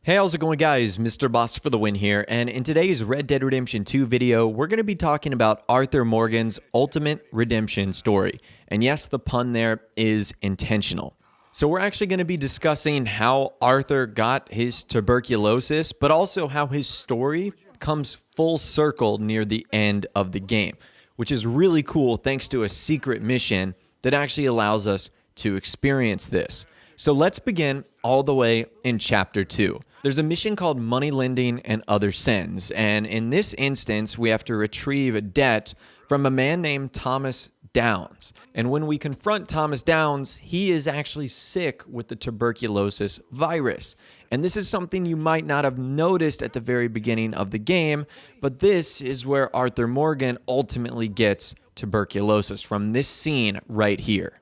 Hey, how's it going, guys? Mr. Boss for the win here, and in today's Red Dead Redemption 2 video, we're going to be talking about Arthur Morgan's ultimate redemption story. And yes, the pun there is intentional. So we're actually going to be discussing how Arthur got his tuberculosis, but also how his story comes full circle near the end of the game, which is really cool thanks to a secret mission that actually allows us to experience this. So let's begin all the way in Chapter 2. There's a mission called Money Lending and Other Sins, and in this instance, we have to retrieve a debt from a man named Thomas Downs. And when we confront Thomas Downs, he is actually sick with the tuberculosis virus. And this is something you might not have noticed at the very beginning of the game, but this is where Arthur Morgan ultimately gets tuberculosis, from this scene right here.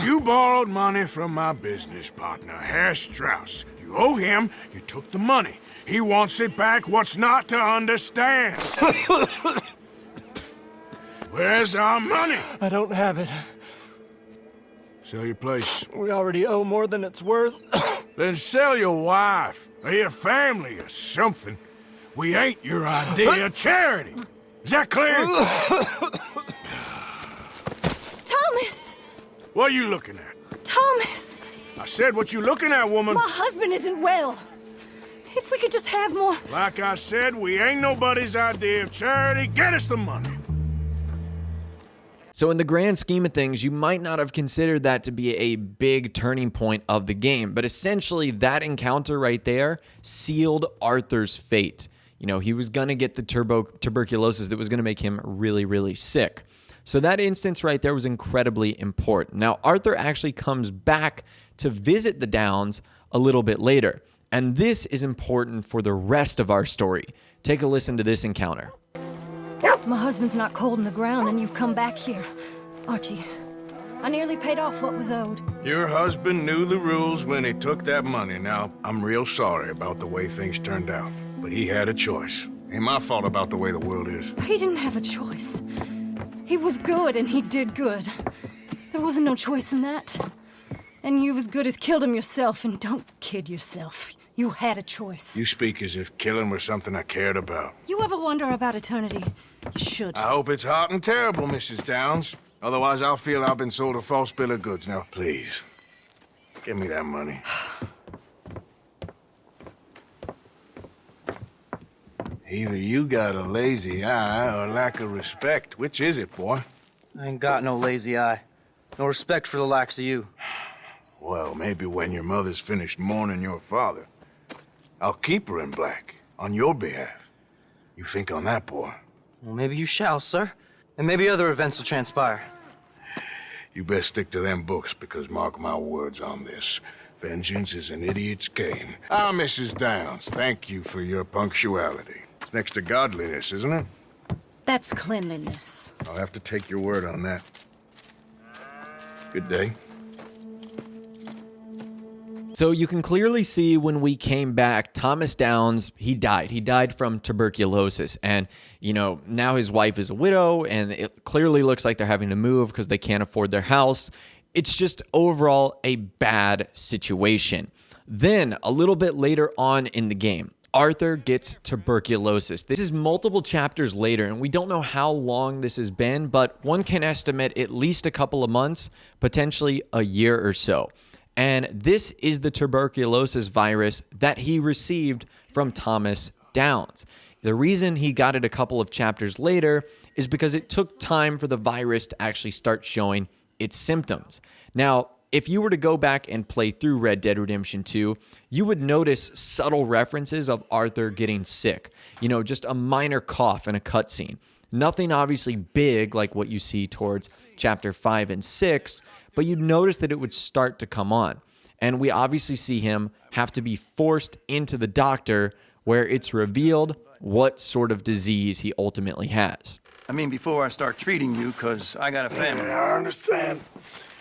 You borrowed money from my business partner, Herr Strauss. You owe him, you took the money. He wants it back, what's not to understand? Where's our money? I don't have it. Sell your place. We already owe more than it's worth. Then sell your wife, or your family, or something. We ain't your idea of charity. Is that clear? Thomas! What are you looking at? Thomas! I said, what you looking at, woman? My husband isn't well. If we could just have more... Like I said, we ain't nobody's idea of charity. Get us the money. So in the grand scheme of things, you might not have considered that to be a big turning point of the game, but essentially that encounter right there sealed Arthur's fate. You know, he was going to get the tuberculosis that was going to make him really, really sick. So that instance right there was incredibly important. Now, Arthur actually comes back to visit the Downs a little bit later, and this is important for the rest of our story. Take a listen to this encounter. My husband's not cold in the ground, and you've come back here. Archie, I nearly paid off what was owed. Your husband knew the rules when he took that money. Now, I'm real sorry about the way things turned out, but he had a choice. Ain't my fault about the way the world is. He didn't have a choice. He was good, and he did good. There wasn't no choice in that. And you as good as killed him yourself, and don't kid yourself. You had a choice. You speak as if killing was something I cared about. You ever wonder about eternity? You should. I hope it's hot and terrible, Mrs. Downs. Otherwise, I'll feel I've been sold a false bill of goods. Now, please, give me that money. Either you got a lazy eye or lack of respect. Which is it, boy? I ain't got no lazy eye. No respect for the likes of you. Well, maybe when your mother's finished mourning your father, I'll keep her in black, on your behalf. You think on that, boy? Well, maybe you shall, sir. And maybe other events will transpire. You best stick to them books, because mark my words on this. Vengeance is an idiot's game. Ah, Mrs. Downs, thank you for your punctuality. It's next to godliness, isn't it? That's cleanliness. I'll have to take your word on that. Good day. So you can clearly see when we came back, Thomas Downs, he died. He died from tuberculosis. And, you know, now his wife is a widow, and it clearly looks like they're having to move because they can't afford their house. It's just overall a bad situation. Then, a little bit later on in the game, Arthur gets tuberculosis. This is multiple chapters later, and we don't know how long this has been, but one can estimate at least a couple of months, potentially a year or so. And this is the tuberculosis virus that he received from Thomas Downs. The reason he got it a couple of chapters later is because it took time for the virus to actually start showing its symptoms. Now, if you were to go back and play through Red Dead Redemption 2, you would notice subtle references of Arthur getting sick. You know, just a minor cough in a cutscene. Nothing obviously big like what you see towards Chapter 5 and 6, but you'd notice that it would start to come on. And we obviously see him have to be forced into the doctor, where it's revealed what sort of disease he ultimately has. I mean, before I start treating you, because I got a family. Yeah, I understand.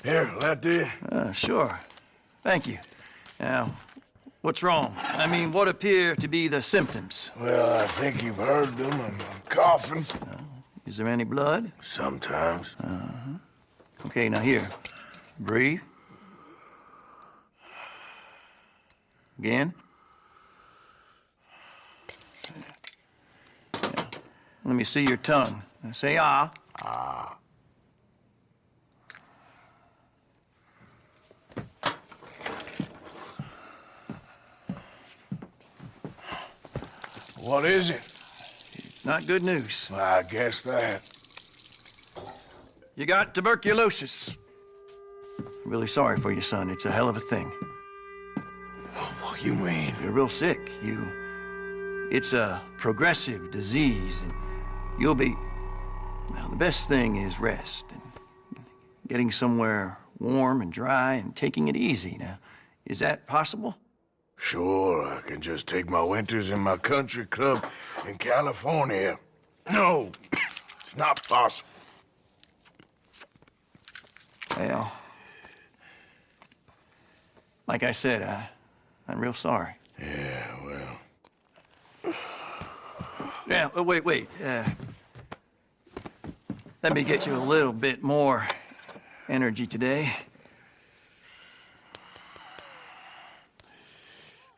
Here, that do you? Sure. Thank you. Now, what's wrong? I mean, what appear to be the symptoms? Well, I think you've heard them. I'm coughing. Is there any blood? Sometimes. Okay, now here. Breathe. Again? Let me see your tongue. Say ah. Ah. What is it? It's not good news. I guess that. You got tuberculosis. I'm really sorry for you, son. It's a hell of a thing. What do you mean? You're real sick. It's a progressive disease, and you'll be... Now, the best thing is rest, and getting somewhere warm and dry and taking it easy. Now, is that possible? Sure, I can just take my winters in my country club in California. No, it's not possible. Well, like I said, I'm real sorry. Yeah, well... Yeah, wait. Let me get you a little bit more energy today.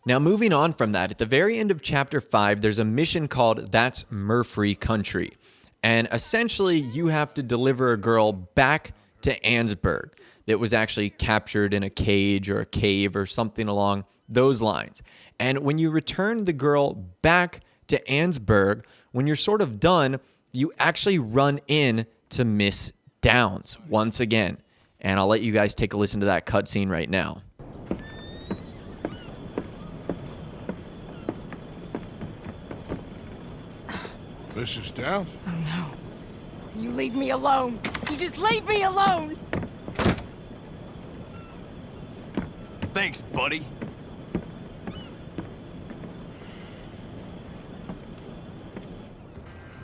Now, moving on from that, at the very end of Chapter 5, there's a mission called That's Murfree Country. And essentially, you have to deliver a girl back to Annesburg that was actually captured in a cage or a cave or something along those lines. And when you return the girl back to Annesburg, when you're sort of done, you actually run in to Miss Downs once again. And I'll let you guys take a listen to that cutscene right now. Mrs. Downs? Oh, no. You leave me alone. You just leave me alone. Thanks, buddy.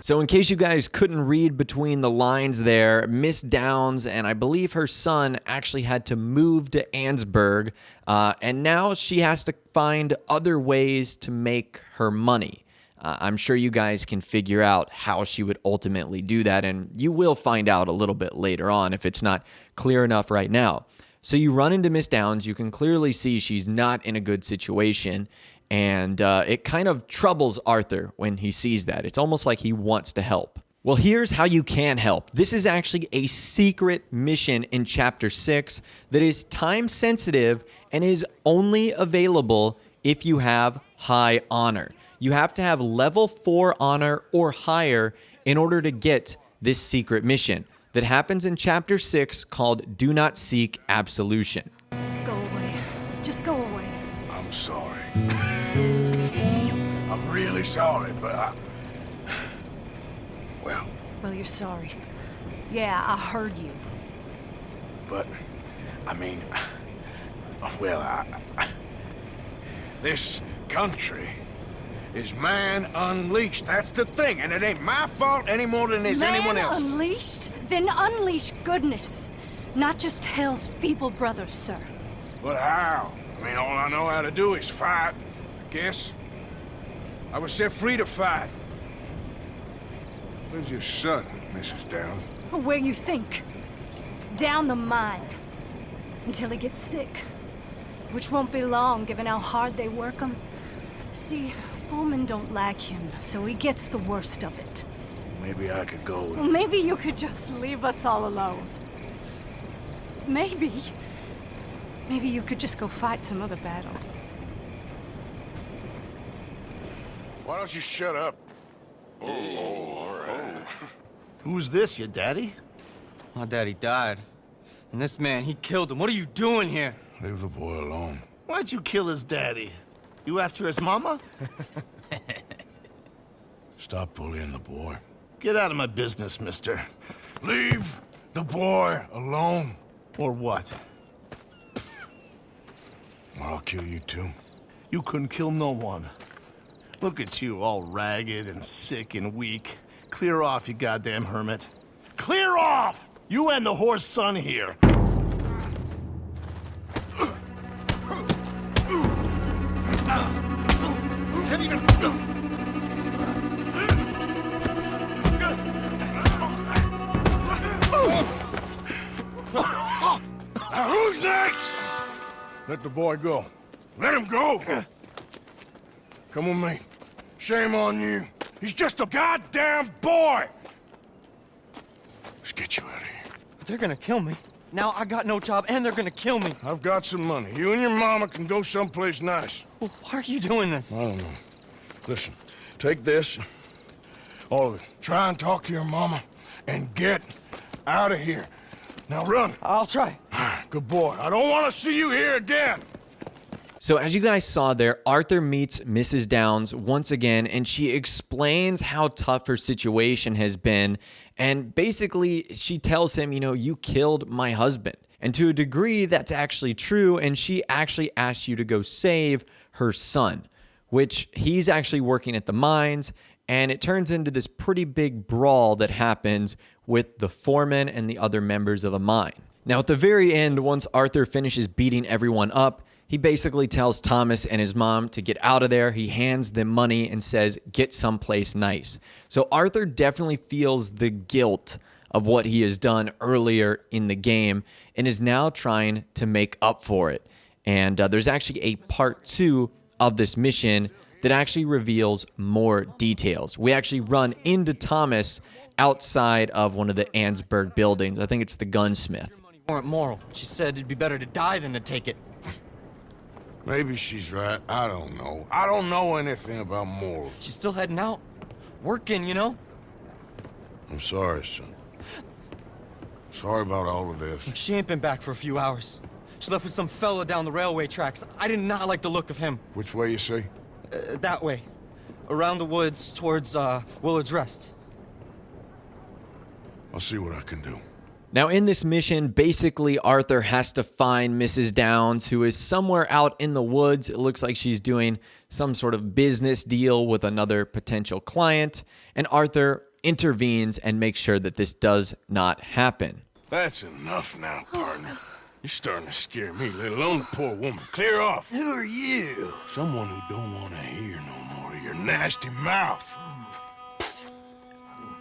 So in case you guys couldn't read between the lines there, Miss Downs and I believe her son actually had to move to Annesburg, and now she has to find other ways to make her money. I'm sure you guys can figure out how she would ultimately do that, and you will find out a little bit later on if it's not clear enough right now. So you run into Miss Downs. You can clearly see she's not in a good situation, and it kind of troubles Arthur when he sees that. It's almost like he wants to help. Well, here's how you can help. This is actually a secret mission in Chapter 6 that is time sensitive and is only available if you have high honor. You have to have level 4 honor or higher in order to get this secret mission that happens in Chapter 6 called Do Not Seek Absolution. Go away. Just go away. I'm sorry. I'm really sorry, but Well, Well, you're sorry. Yeah, I heard you. but, I mean... Well, this country is man unleashed. That's the thing, and it ain't my fault any more than it's anyone else's. Man unleashed? Then unleash goodness. Not just hell's feeble brothers, sir. But how? I mean, all I know how to do is fight, I guess. I was set free to fight. Where's your son, Mrs. Downs? Where you think? Down the mine. Until he gets sick. Which won't be long, given how hard they work him. See, foremen don't like him, so he gets the worst of it. Maybe I could go with... Well, maybe you could just leave us all alone. Maybe. Maybe you could just go fight some other battle. Why don't you shut up? Who's this, your daddy? My daddy died. And this man, he killed him. What are you doing here? Leave the boy alone. Why'd you kill his daddy? You after his mama? Stop bullying the boy. Get out of my business, mister. Leave the boy alone. Or what? Or I'll kill you too. You couldn't kill no one. Look at you, all ragged and sick and weak. Clear off, you goddamn hermit. Clear off! You and the horse son here. Can't even... Now who's next? Let the boy go. Let him go! Come with me. Shame on you. He's just a goddamn boy! Let's get you out of here. They're gonna kill me. Now I got no job and they're gonna kill me. I've got some money. You and your mama can go someplace nice. Well, why are you doing this? I don't know. Listen, take this. All of it. Try and talk to your mama and get out of here. Now run. I'll try. Good boy. I don't want to see you here again. So as you guys saw there, Arthur meets Mrs. Downs once again, and she explains how tough her situation has been. And basically, she tells him, you killed my husband. And to a degree, that's actually true. And she actually asked you to go save her son, which he's actually working at the mines. And it turns into this pretty big brawl that happens with the foreman and the other members of the mine. Now, at the very end, once Arthur finishes beating everyone up, he basically tells Thomas and his mom to get out of there. He hands them money and says, get someplace nice. So Arthur definitely feels the guilt of what he has done earlier in the game and is now trying to make up for it. And there's actually a part 2 of this mission that actually reveals more details. We actually run into Thomas outside of one of the Ansberg buildings. I think it's the gunsmith. Weren't moral. She said it'd be better to die than to take it. Maybe she's right. I don't know. I don't know anything about morals. She's still heading out. Working, I'm sorry, son. Sorry about all of this. She ain't been back for a few hours. She left with some fella down the railway tracks. I did not like the look of him. Which way you say? That way. Around the woods towards Willard's Rest. I'll see what I can do. Now, in this mission, basically, Arthur has to find Mrs. Downs, who is somewhere out in the woods. It looks like she's doing some sort of business deal with another potential client, and Arthur intervenes and makes sure that this does not happen. That's enough now, partner. You're starting to scare me, let alone the poor woman. Clear off. Who are you? Someone who don't want to hear no more of your nasty mouth.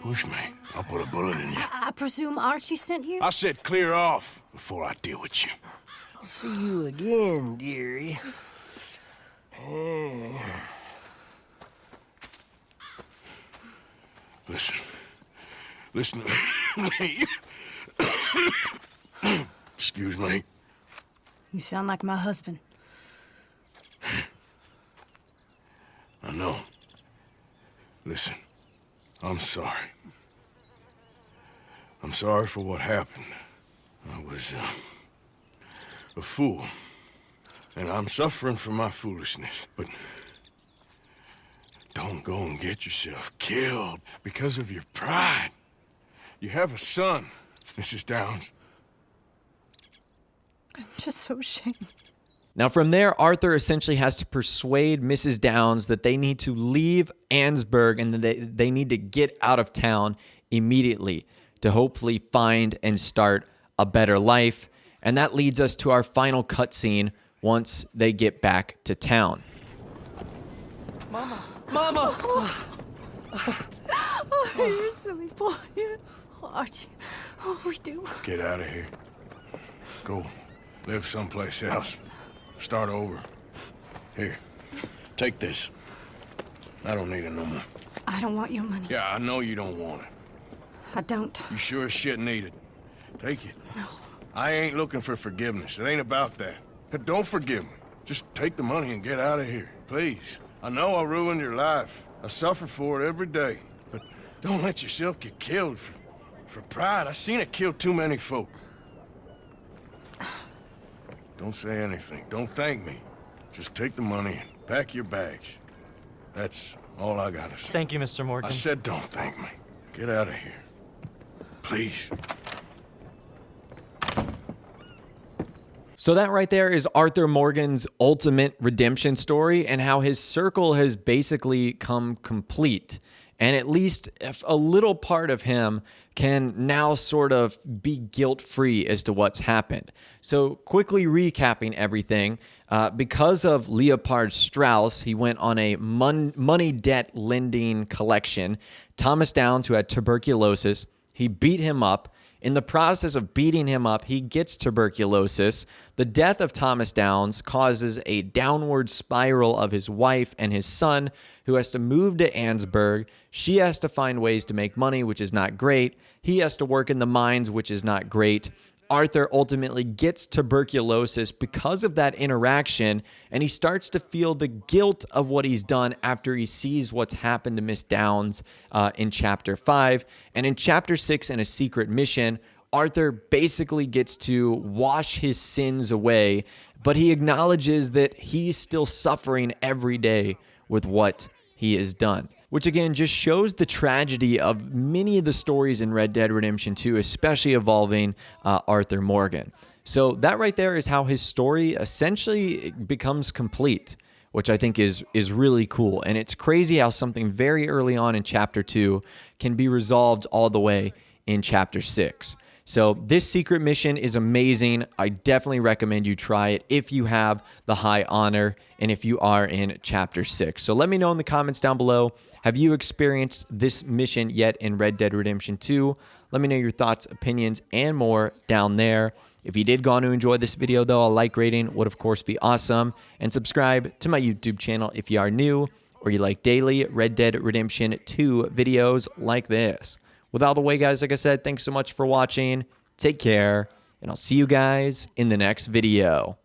Push me. I'll put a bullet in you. I presume Archie sent you? I said clear off before I deal with you. I'll see you again, dearie. Listen to me. Excuse me. You sound like my husband. I know. Listen, I'm sorry. I'm sorry for what happened. I was a fool. And I'm suffering for my foolishness. But don't go and get yourself killed because of your pride. You have a son, Mrs. Downs. I'm just so ashamed. Now, from there, Arthur essentially has to persuade Mrs. Downs that they need to leave Ansberg and that they need to get out of town immediately to hopefully find and start a better life. And that leads us to our final cutscene once they get back to town. Mama! Oh, you silly boy. Oh, Archie. Oh, we do. Get out of here. Go live someplace else. Start over. Here, take this. I don't need it no more. I don't want your money. Yeah, I know you don't want it. I don't. You sure as shit need it. Take it. No. I ain't looking for forgiveness. It ain't about that. But don't forgive me. Just take the money and get out of here. Please. I know I ruined your life. I suffer for it every day. But don't let yourself get killed for pride. I seen it kill too many folk. Don't say anything. Don't thank me. Just take the money and pack your bags. That's all I gotta say. Thank you, Mr. Morgan. I said don't thank me. Get out of here. Please. So that right there is Arthur Morgan's ultimate redemption story and how his circle has basically come complete. And at least a little part of him can now sort of be guilt-free as to what's happened. So quickly recapping everything, because of Leopard Strauss, he went on a money debt lending collection. Thomas Downs, who had tuberculosis, he beat him up. In the process of beating him up, he gets tuberculosis. The death of Thomas Downs causes a downward spiral of his wife and his son, who has to move to Ansburg. She has to find ways to make money, which is not great. He has to work in the mines, which is not great. Arthur ultimately gets tuberculosis because of that interaction, and he starts to feel the guilt of what he's done after he sees what's happened to Miss Downs in Chapter 5. And in Chapter 6, in a secret mission, Arthur basically gets to wash his sins away, but he acknowledges that he's still suffering every day with what he has done. Which again just shows the tragedy of many of the stories in Red Dead Redemption 2, especially involving Arthur Morgan. So that right there is how his story essentially becomes complete, which I think is really cool. And it's crazy how something very early on in Chapter 2 can be resolved all the way in Chapter 6. So this secret mission is amazing. I definitely recommend you try it if you have the high honor and if you are in Chapter 6. So let me know in the comments down below. Have you experienced this mission yet in Red Dead Redemption 2? Let me know your thoughts, opinions, and more down there. If you did go on to enjoy this video, though, a like rating would, of course, be awesome. And subscribe to my YouTube channel if you are new or you like daily Red Dead Redemption 2 videos like this. With all the way, guys, like I said, thanks so much for watching. Take care, and I'll see you guys in the next video.